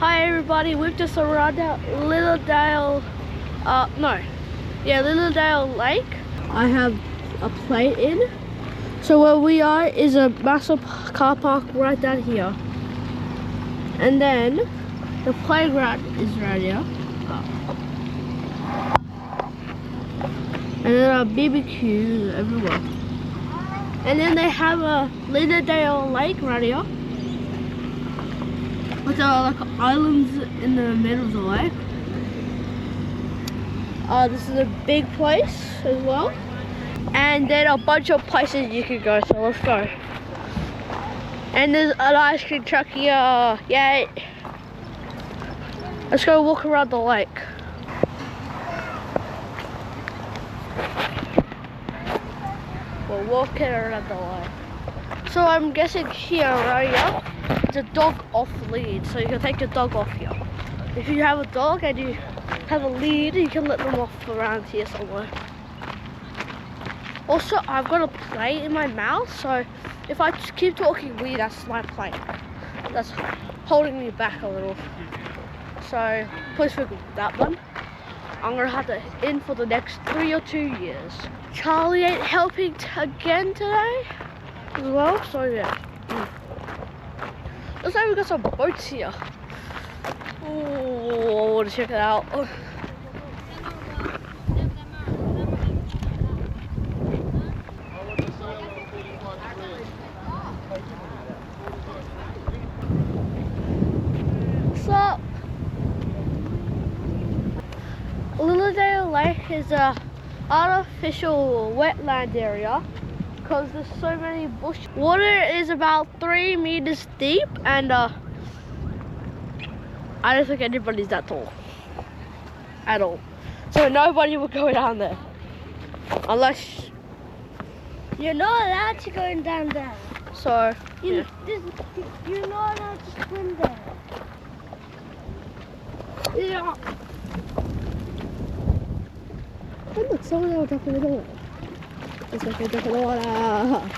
Hi everybody, we've just arrived at Lilydale, Lilydale Lake. I have a plate in. So where we are is a massive car park right down here. And then the playground is right here. And then our BBQs everywhere. And then they have a Lilydale Lake right here. With like islands in the middle of the lake. This is a big place as well. And then a bunch of places you can go, so let's go. And there's an ice cream truck here, yay. Let's go walk around the lake. We're walking around the lake. So I'm guessing here, right here, it's a dog off lead, so you can take your dog off here. If you have a dog and you have a lead, you can let them off around here somewhere. Also, I've got a plate in my mouth, so if I just keep talking weird, that's my plate. That's holding me back a little. So please forgive that one. I'm gonna have that in for the next 3 or 2 years. Charlie ain't helping again today as well, so yeah. Looks like we got some boats here. Oh, I want to check it out. Oh. So, Lilydale Lake is a artificial wetland area because there's so many bushes. Water is about 3 meters deep, and I don't think anybody's that tall at all. So nobody will go down there unless you're not allowed to go down there. So you're not allowed to swim there. Yeah. Oh look, someone else up in the water. It's like a duck in the water.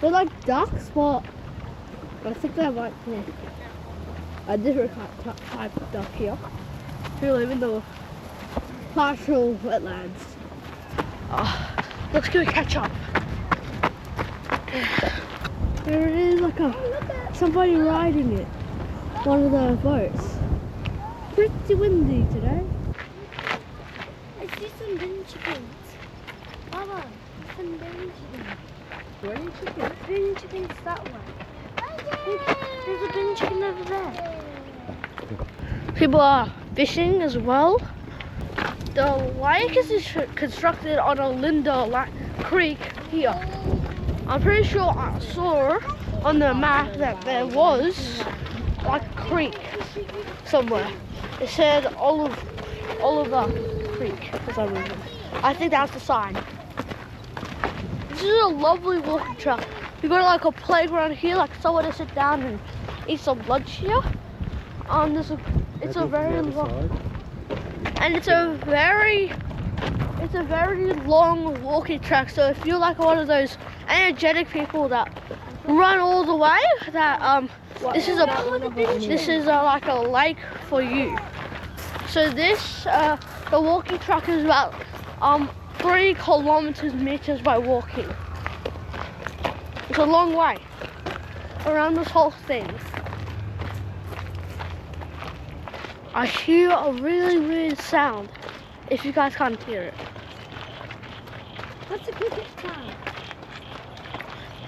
They're like ducks, but I think they might be a different type of duck here. We live in the partial wetlands. Let's go catch up. There it is, like somebody riding it. One of the boats. Pretty windy today. I see some bin chickens. Mama, some bin chickens. Where are you chickens? Bin chickens that way. There's a bin chicken over there. People are fishing as well. The lake is constructed on a Lilydale Creek here. I'm pretty sure I saw on the map that there was like a creek somewhere. It said Oliver Creek for some reason. I think that's the sign. This is a lovely walking track. You got like a playground here, like somewhere to sit down and eat some lunch here. It's a very long, and it's a very long walking track. So if you're like one of those energetic people that run all the way, that this is like a lake for you. So this the walking track is about 3 meters by walking. It's a long way around this whole thing. I hear a really weird sound, if you guys can't hear it. What's the cricket sound?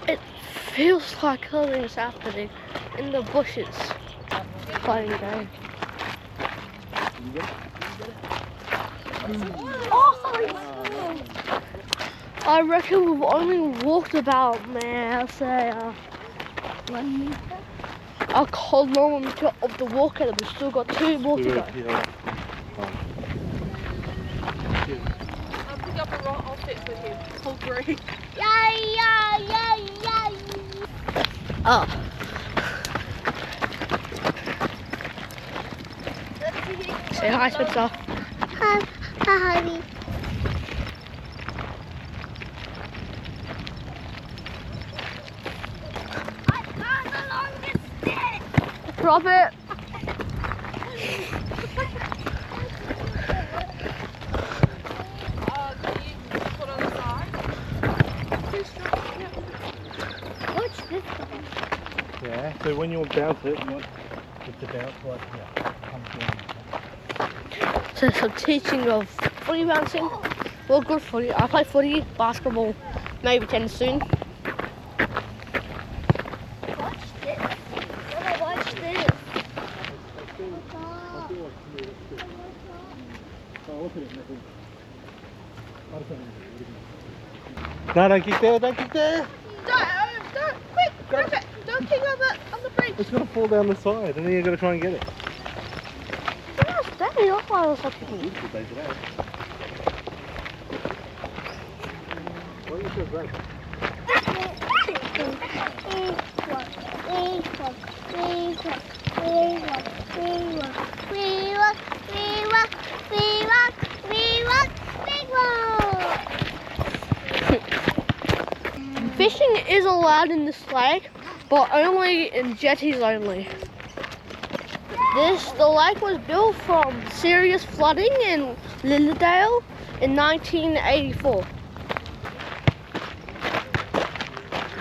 It feels like something is happening in the bushes. Playing a game. I reckon we've only walked about, man, I'll say 1 meter? A kilometer of the walk, and we've still got 2 more to go. I'll pick up a rock, I'll fix with you. I'll agree. Oh. Say hi, Spencer. Hi, honey. Drop it. Put on the side. Watch this guy. Yeah, so when you bounce it, you want it to bounce like comes down. So some teaching of footy bouncing. Well, good footy. I play footy, basketball, maybe tennis soon. Watch this. Mama, watch this. No, don't kick there, don't kick there! Don't, quick, grab it. Don't kick on the bridge. It's gonna fall down the side and then you've got to try and get it. That's not why I was looking. Why are you so great? Fishing is allowed in this lake, but only in jetties only. The lake was built from serious flooding in Lilydale in 1984.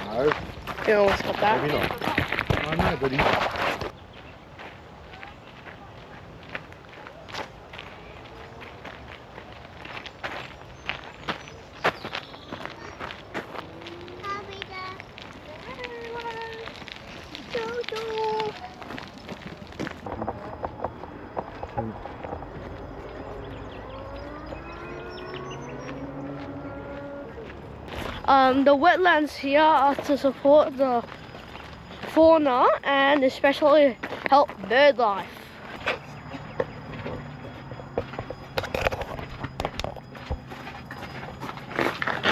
No, You know what's got that? maybe not. I know, buddy. The wetlands here are to support the fauna and especially help bird life.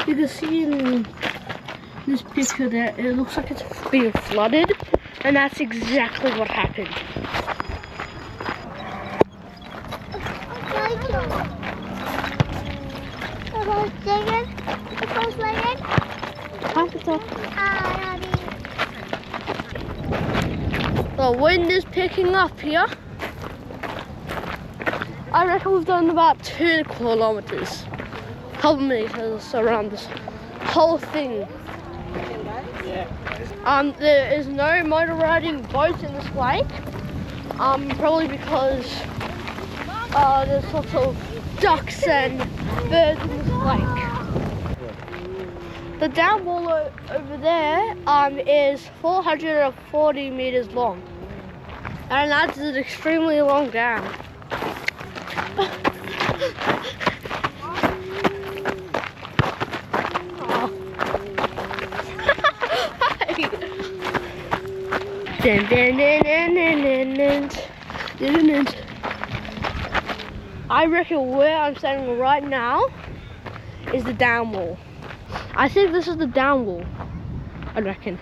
You can see in this picture there, it looks like it's being flooded, and that's exactly what happened. The wind is picking up here. I reckon we've done about 2 kilometers, couple meters around this whole thing. There is no motor riding boats in this lake. Probably because there's lots of ducks and birds in this lake. The dam wall over there is 440 meters long, and that's an extremely long dam. I reckon where I'm standing right now is the dam wall. I think this is the down wall, I reckon.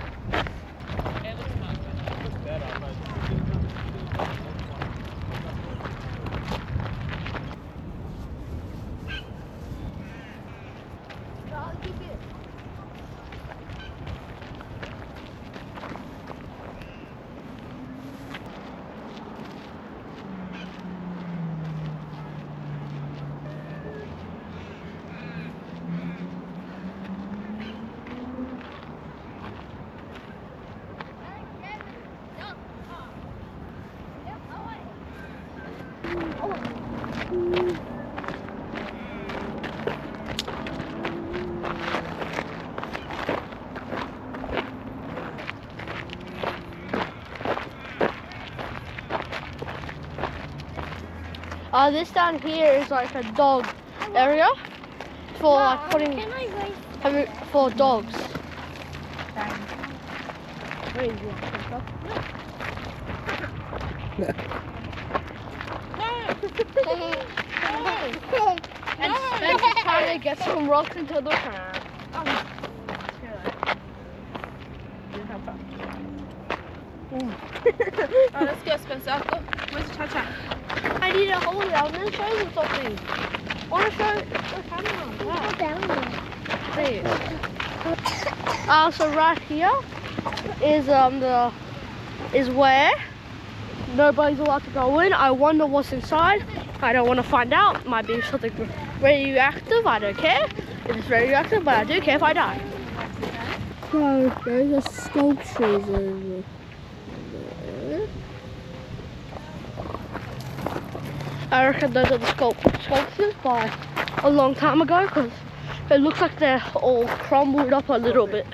This down here is like a dog area for like putting for dogs. And Spencer's trying to get some rocks into the can. Oh, let's go, Spencer. Look, where's the cha-cha? I need to hold it. I'm going to show you something. I want to show the camera. So right here is where nobody's allowed to go in. I wonder what's inside. I don't want to find out. Might be something radioactive. I don't care if it's radioactive, but I do care if I die. So there's a sculpture over there. I reckon those are the sculptures by a long time ago, because it looks like they're all crumbled up a little bit.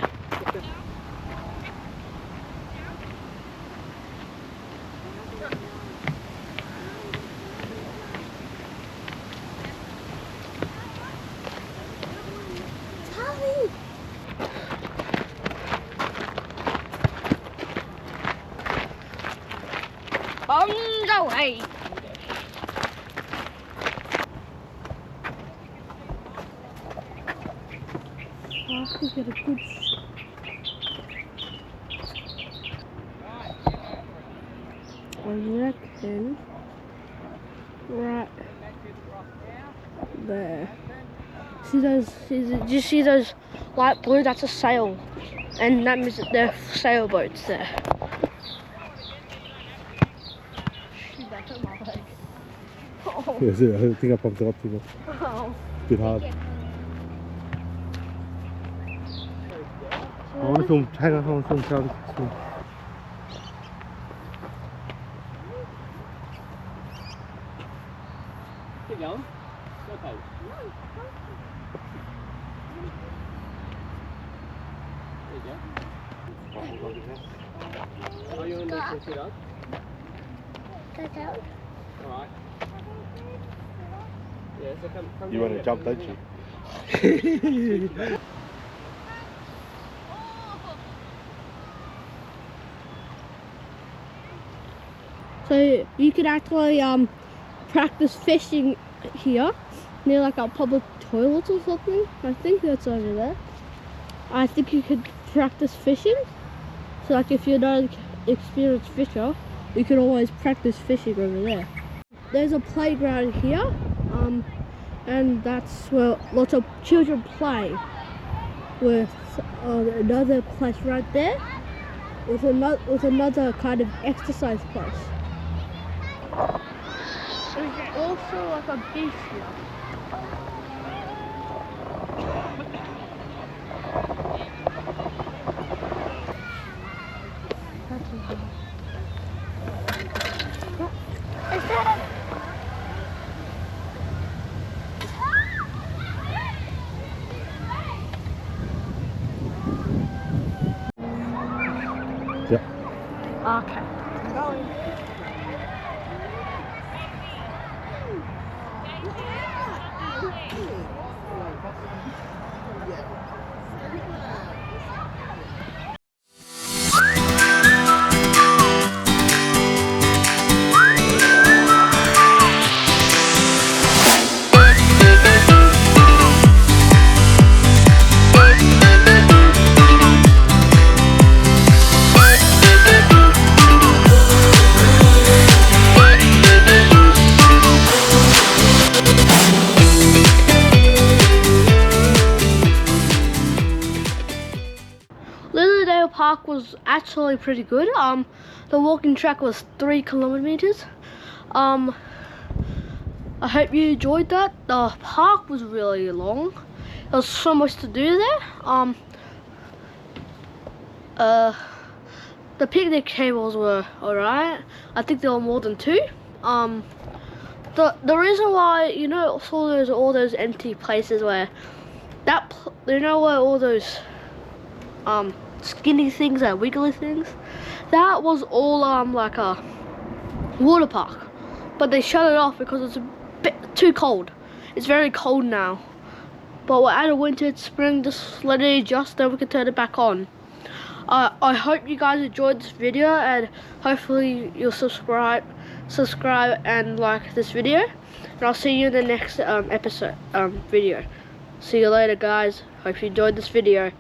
On the way. I have to get a good I reckon right there. See those? Do you see those light blue? That's a sail, and that means that they're sailboats there. Shoot, that hurt my leg. Oh. Yes, I think I bumped it up too much. Oh. It's a bit hard. I want to film, hang on, I want to film Charlie. Keep going. Okay. There you go. Are you in there to sit up? Get out. Alright. Yeah, so come You down want to there. jump, don't you? So you could actually practice fishing here near like our public toilets or something. I think that's over there. I think you could practice fishing. So like if you're not an experienced fisher, you can always practice fishing over there. There's a playground here, and that's where lots of children play. With another place right there, with another kind of exercise place. There's also like a beach here. Is that Yeah. Okay. I'm going. Lilydale Park was actually pretty good. The walking track was 3 kilometers. I hope you enjoyed that. The park was really long. There was so much to do there. The picnic tables were alright. I think there were more than 2. The reason why, you know, all those empty places where you know where all those skinny things and wiggly things, that was all like a water park, but they shut it off because it's a bit too cold. It's very cold now, but we're out of winter, it's spring, just let it adjust, then we can turn it back on. I hope you guys enjoyed this video, and hopefully you'll subscribe and like this video, and I'll see you in the next video. See you later, guys. Hope you enjoyed this video.